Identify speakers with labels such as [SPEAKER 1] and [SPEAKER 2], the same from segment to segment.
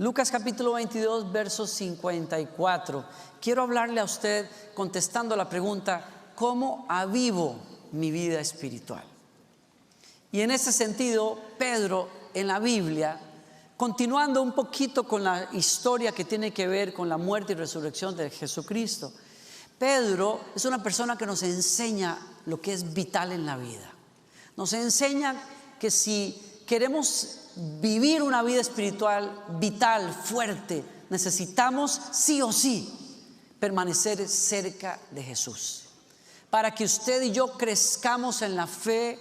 [SPEAKER 1] Lucas capítulo 22, verso 54. Quiero hablarle a usted contestando la pregunta: ¿cómo avivo mi vida espiritual? Y en ese sentido, Pedro en la Biblia, continuando un poquito con la historia que tiene que ver con la muerte y resurrección de Jesucristo, Pedro es una persona que nos enseña lo que es vital en la vida. Nos enseña que si queremos vivir una vida espiritual vital, fuerte, necesitamos sí o sí permanecer cerca de Jesús. Para que usted y yo crezcamos en la fe,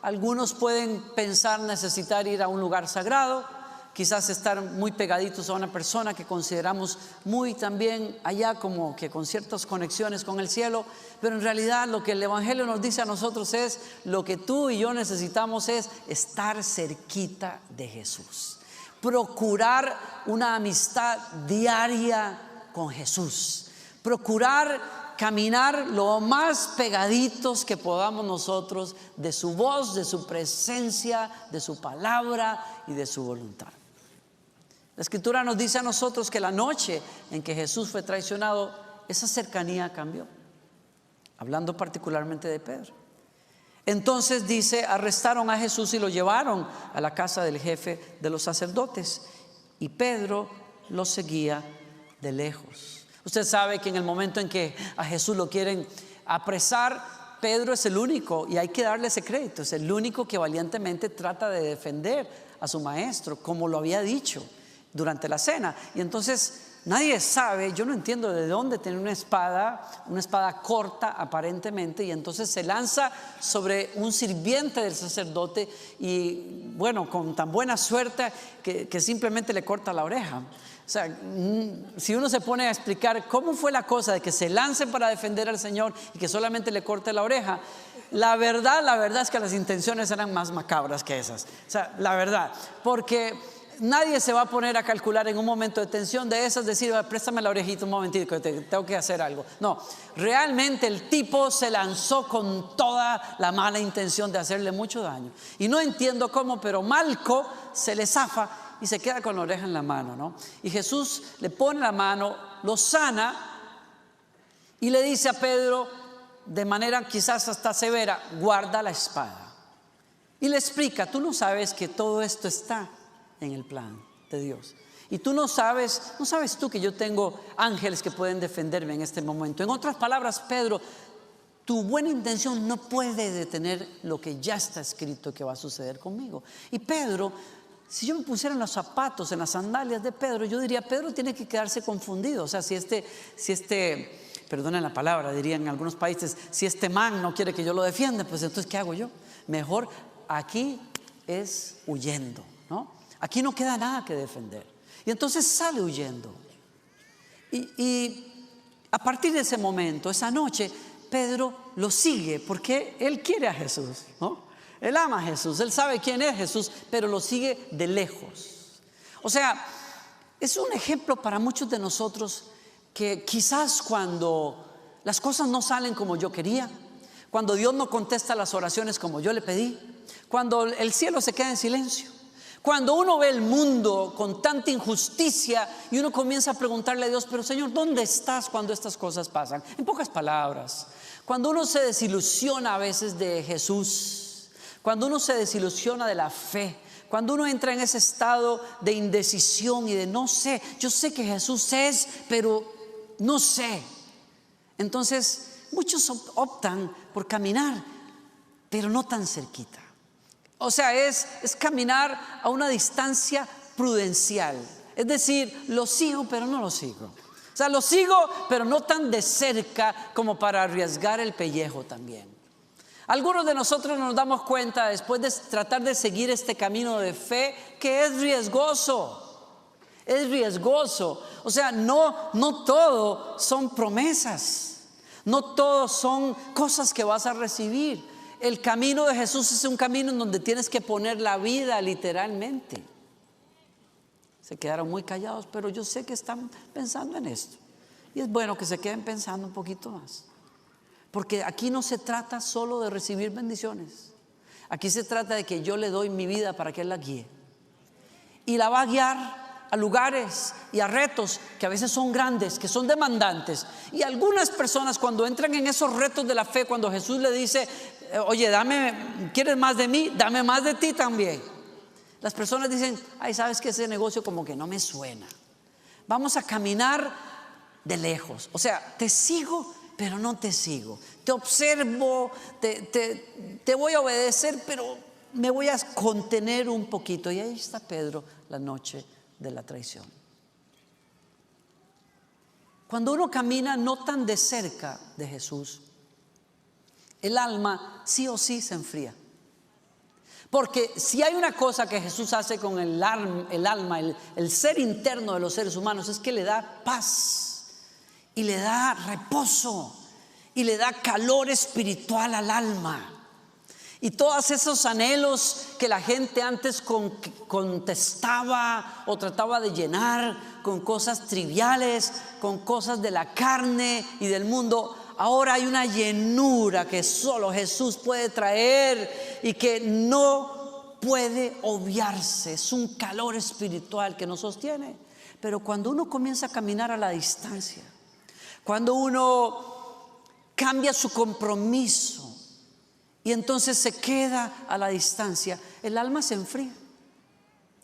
[SPEAKER 1] algunos pueden pensar necesitar ir a un lugar sagrado, quizás estar muy pegaditos a una persona que consideramos muy también allá, como que con ciertas conexiones con el cielo, pero en realidad lo que el Evangelio nos dice a nosotros es: lo que tú y yo necesitamos es estar cerquita de Jesús, procurar una amistad diaria con Jesús, procurar caminar lo más pegaditos que podamos nosotros de su voz, de su presencia, de su palabra y de su voluntad. La Escritura nos dice a nosotros que la noche en que Jesús fue traicionado, esa cercanía cambió, hablando particularmente de Pedro. Entonces dice, arrestaron a Jesús y lo llevaron a la casa del jefe de los sacerdotes, y Pedro lo seguía de lejos. Usted sabe que en el momento en que a Jesús lo quieren apresar, Pedro es el único, y hay que darle ese crédito, es el único que valientemente trata de defender a su maestro, como lo había dicho durante la cena. Y entonces nadie sabe, yo no entiendo de dónde tiene una espada corta aparentemente, y entonces se lanza sobre un sirviente del sacerdote, y bueno, con tan buena suerte que simplemente le corta la oreja. O sea, si uno se pone a explicar cómo fue la cosa de que se lance para defender al Señor y que solamente le corte la oreja, la verdad es que las intenciones eran más macabras que esas. O sea, la verdad, porque nadie se va a poner a calcular en un momento de tensión de esas, decir: préstame la orejita un momentito, que tengo que hacer algo. No, realmente el tipo se lanzó con toda la mala intención de hacerle mucho daño. Y no entiendo cómo, pero Malco se le zafa y se queda con la oreja en la mano, ¿no? Y Jesús le pone la mano, lo sana y le dice a Pedro, de manera quizás hasta severa: guarda la espada. Y le explica: tú no sabes que todo esto está en el plan de Dios, y tú no sabes tú que yo tengo ángeles que pueden defenderme en este momento. En otras palabras, Pedro, tu buena intención no puede detener lo que ya está escrito que va a suceder conmigo. Y Pedro, si yo me pusiera en los zapatos, en las sandalias de Pedro, yo diría: Pedro tiene que quedarse confundido. O sea, si este, perdonen la palabra, dirían en algunos países, si este man no quiere que yo lo defienda, pues entonces ¿qué hago yo? Mejor aquí es huyendo, ¿no? Aquí no queda nada que defender. Y entonces sale huyendo. Y a partir de ese momento, esa noche, Pedro lo sigue porque él quiere a Jesús, ¿no? Él ama a Jesús, él sabe quién es Jesús, pero lo sigue de lejos. O sea, es un ejemplo para muchos de nosotros que quizás cuando las cosas no salen como yo quería, cuando Dios no contesta las oraciones como yo le pedí, cuando el cielo se queda en silencio, cuando uno ve el mundo con tanta injusticia y uno comienza a preguntarle a Dios: pero Señor, ¿dónde estás cuando estas cosas pasan? En pocas palabras, cuando uno se desilusiona a veces de Jesús, cuando uno se desilusiona de la fe, cuando uno entra en ese estado de indecisión y de no sé, yo sé que Jesús es, pero no sé. Entonces muchos optan por caminar, pero no tan cerquita. O sea, es caminar a una distancia prudencial. Es decir, lo sigo, pero no lo sigo. O sea, lo sigo, pero no tan de cerca como para arriesgar el pellejo también. Algunos de nosotros nos damos cuenta, después de tratar de seguir este camino de fe, que es riesgoso. Es riesgoso. O sea, no todo son promesas. No todo son cosas que vas a recibir. El camino de Jesús es un camino en donde tienes que poner la vida literalmente. Se quedaron muy callados, pero yo sé que están pensando en esto. Y es bueno que se queden pensando un poquito más. Porque aquí no se trata solo de recibir bendiciones. Aquí se trata de que yo le doy mi vida para que Él la guíe. Y la va a guiar a lugares y a retos que a veces son grandes, que son demandantes. Y algunas personas, cuando entran en esos retos de la fe, cuando Jesús le dice, oye, ¿quieres más de mí? Dame más de ti también. Las personas dicen, ay, sabes que ese negocio como que no me suena. Vamos a caminar de lejos. O sea, te sigo, pero no te sigo. Te observo, te voy a obedecer, pero me voy a contener un poquito. Y ahí está Pedro la noche de la traición. Cuando uno camina no tan de cerca de Jesús, el alma sí o sí se enfría. Porque si hay una cosa que Jesús hace con el alma, el ser interno de los seres humanos, es que le da paz y le da reposo y le da calor espiritual al alma. Y todos esos anhelos que la gente antes contestaba o trataba de llenar con cosas triviales, con cosas de la carne y del mundo, ahora hay una llenura que solo Jesús puede traer y que no puede obviarse. Es un calor espiritual que nos sostiene. Pero cuando uno comienza a caminar a la distancia, cuando uno cambia su compromiso y entonces se queda a la distancia, el alma se enfría,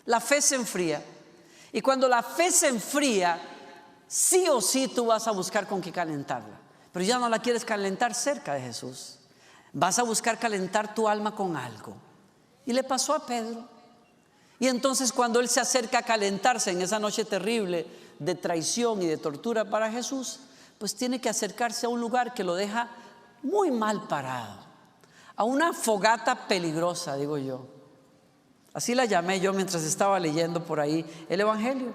[SPEAKER 1] la fe se enfría. Y cuando la fe se enfría, sí o sí tú vas a buscar con qué calentarla, pero ya no la quieres calentar cerca de Jesús. Vas a buscar calentar tu alma con algo. Y le pasó a Pedro. Y entonces cuando él se acerca a calentarse en esa noche terrible de traición y de tortura para Jesús, pues tiene que acercarse a un lugar que lo deja muy mal parado, a una fogata peligrosa, digo yo. Así la llamé yo mientras estaba leyendo por ahí el Evangelio.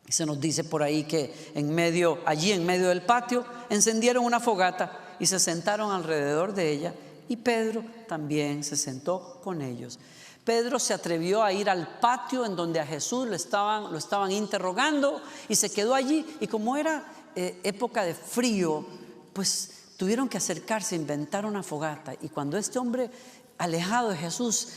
[SPEAKER 1] Y se nos dice por ahí que allí en medio del patio encendieron una fogata y se sentaron alrededor de ella, y Pedro también se sentó con ellos. Pedro se atrevió a ir al patio en donde a Jesús lo estaban interrogando, y se quedó allí. Y como era época de frío, pues tuvieron que acercarse, inventar una fogata. Y cuando este hombre, alejado de Jesús,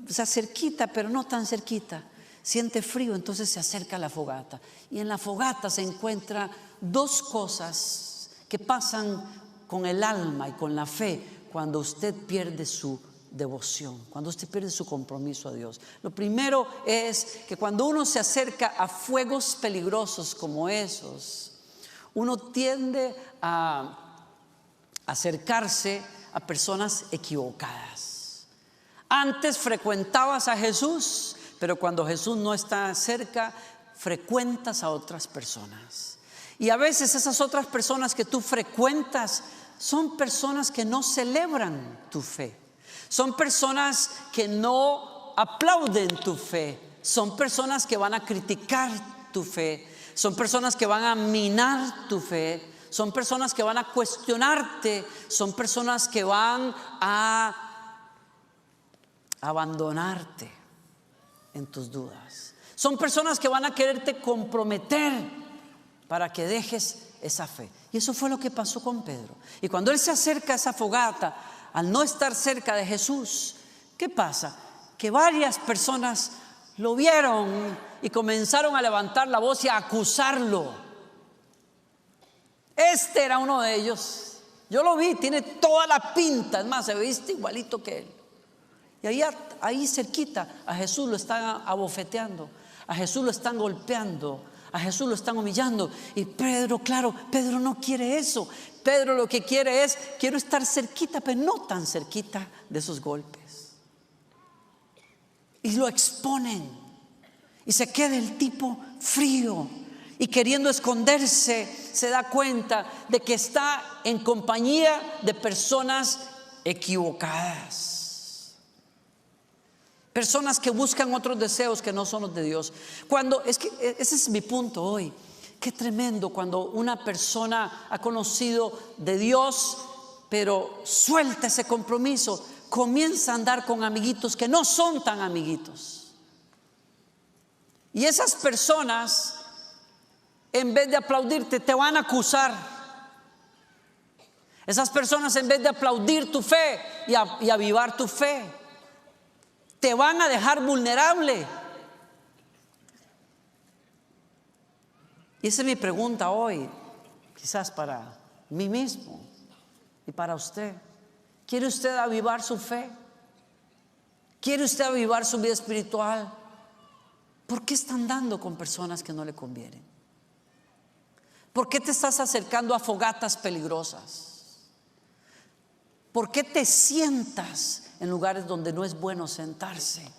[SPEAKER 1] o sea, cerquita pero no tan cerquita, siente frío, entonces se acerca a la fogata. Y en la fogata se encuentra dos cosas que pasan con el alma y con la fe cuando usted pierde su devoción, cuando usted pierde su compromiso a Dios. Lo primero es que cuando uno se acerca a fuegos peligrosos como esos, uno tiende a acercarse a personas equivocadas. Antes frecuentabas a Jesús, pero cuando Jesús no está cerca, frecuentas a otras personas. Y a veces esas otras personas que tú frecuentas son personas que no celebran tu fe. Son personas que no aplauden tu fe. Son personas que van a criticar tu fe. Son personas que van a minar tu fe. Son personas que van a cuestionarte. Son personas que van a abandonarte en tus dudas. Son personas que van a quererte comprometer para que dejes esa fe. Y eso fue lo que pasó con Pedro. Y cuando él se acerca a esa fogata, al no estar cerca de Jesús, ¿qué pasa? Que varias personas lo vieron y comenzaron a levantar la voz y a acusarlo. Este era uno de ellos. Yo lo vi, tiene toda la pinta, es más, se viste igualito que él. Y ahí cerquita a Jesús lo están abofeteando, a Jesús lo están golpeando, a Jesús lo están humillando. Y Pedro, claro, Pedro no quiere eso. Pedro lo que quiere es, quiero estar cerquita, pero no tan cerquita de esos golpes. Y lo exponen. Y se queda el tipo frío y queriendo esconderse, se da cuenta de que está en compañía de personas equivocadas. Personas que buscan otros deseos que no son los de Dios. Ese es mi punto hoy. Qué tremendo cuando una persona ha conocido de Dios, pero suelta ese compromiso, comienza a andar con amiguitos que no son tan amiguitos. Y esas personas, en vez de aplaudirte, te van a acusar. Esas personas, en vez de aplaudir tu fe y avivar tu fe, te van a dejar vulnerable. Y esa es mi pregunta hoy, quizás para mí mismo y para usted. ¿Quiere usted avivar su fe? ¿Quiere usted avivar su vida espiritual? ¿Por qué está andando con personas que no le convienen? ¿Por qué te estás acercando a fogatas peligrosas? ¿Por qué te sientas en lugares donde no es bueno sentarse?